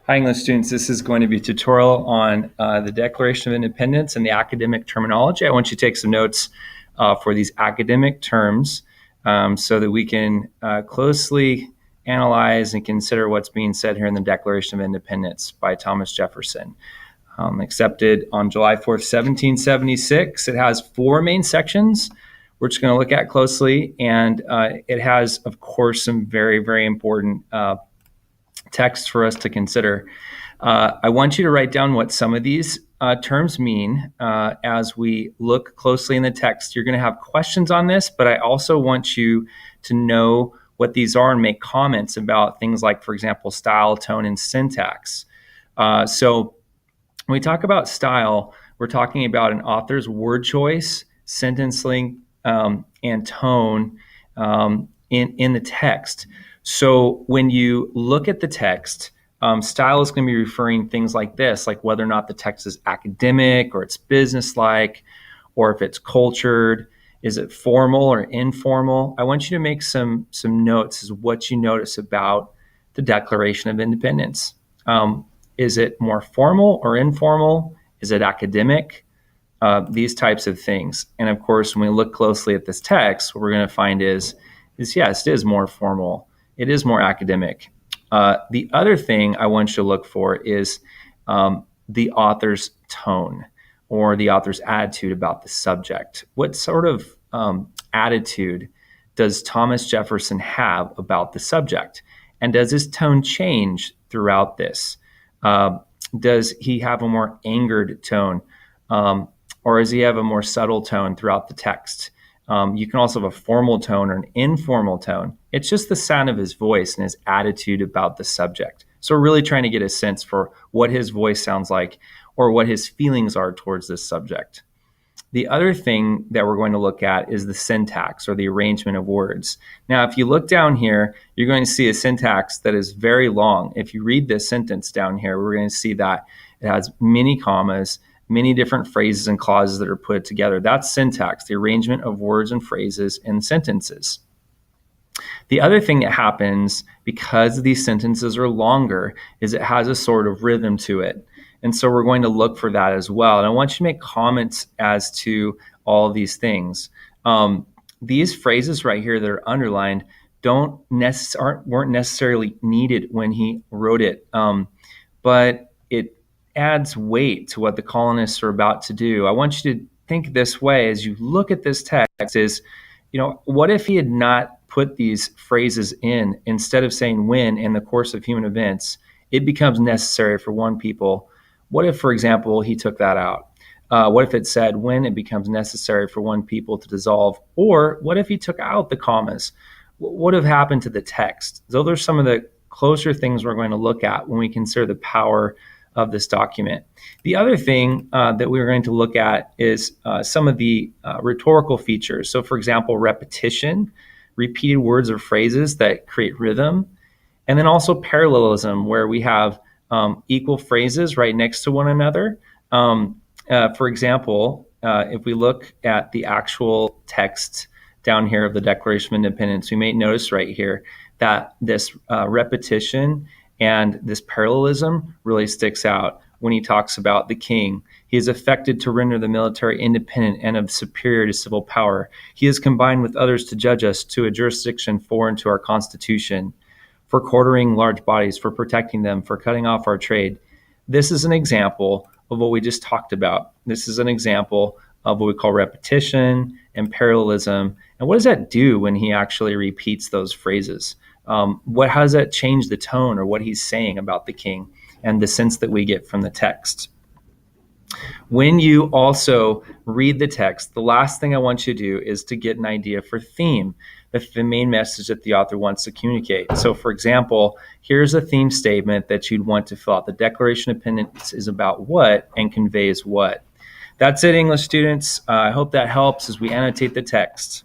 Hi, English students. This is going to be a tutorial on the Declaration of Independence and the academic terminology. I want you to take some notes for these academic terms so that we can closely analyze and consider what's being said here in the Declaration of Independence by Thomas Jefferson. Accepted on July 4th, 1776. It has four main sections we're just going to look at closely, and it has, of course, some very, very important text for us to consider. I want you to write down what some of these terms mean as we look closely in the text. You're going to have questions on this, but I also want you to know what these are and make comments about things like, for example, style, tone, and syntax. So when we talk about style, we're talking about an author's word choice, sentence length, and tone in the text. So when you look at the text, style is going to be referring things like this, like whether or not the text is academic or it's businesslike, or if it's cultured, is it formal or informal? I want you to make some notes as what you notice about the Declaration of Independence. Is it more formal or informal? Is it academic? These types of things. And of course, when we look closely at this text, what we're going to find is yes, it is more formal. It is more academic. The other thing I want you to look for is the author's tone or the author's attitude about the subject. What sort of attitude does Thomas Jefferson have about the subject? And does his tone change throughout this? Does he have a more angered tone? Or does he have a more subtle tone throughout the text? You can also have a formal tone or an informal tone. It's just the sound of his voice and his attitude about the subject. So we're really trying to get a sense for what his voice sounds like or what his feelings are towards this subject. The other thing that we're going to look at is the syntax or the arrangement of words. Now, if you look down here, you're going to see a syntax that is very long. If you read this sentence down here, we're going to see that it has many commas, many different phrases and clauses that are put together. That's syntax, the arrangement of words and phrases in sentences. The other thing that happens because these sentences are longer is it has a sort of rhythm to it. And so we're going to look for that as well. And I want you to make comments as to all of these things. These phrases right here that are underlined weren't necessarily needed when he wrote it, but it adds weight to what the colonists are about to do. I want you to think this way as you look at this text is, what if he had not put these phrases in instead of saying when in the course of human events, it becomes necessary for one people. What if, for example, he took that out? What if it said when it becomes necessary for one people to dissolve? Or what if he took out the commas? What would have happened to the text? Those are some of the closer things we're going to look at when we consider the power of this document. The other thing that we're going to look at is some of the rhetorical features. So, for example, repetition, repeated words or phrases that create rhythm, and then also parallelism, where we have equal phrases right next to one another. For example, if we look at the actual text down here of the Declaration of Independence, we may notice right here that this repetition and this parallelism really sticks out when he talks about the king. He is affected to render the military independent and of superior to civil power. He is combined with others to judge us to a jurisdiction foreign to our Constitution, for quartering large bodies, for protecting them, for cutting off our trade. This is an example of what we just talked about. This is an example of what we call repetition and parallelism. And what does that do when he actually repeats those phrases? How does that change the tone or what he's saying about the king and the sense that we get from the text? When you also read the text, the last thing I want you to do is to get an idea for theme, the main message that the author wants to communicate. So, for example, here's a theme statement that you'd want to fill out. The Declaration of Independence is about what and conveys what. That's it, English students. I hope that helps as we annotate the text.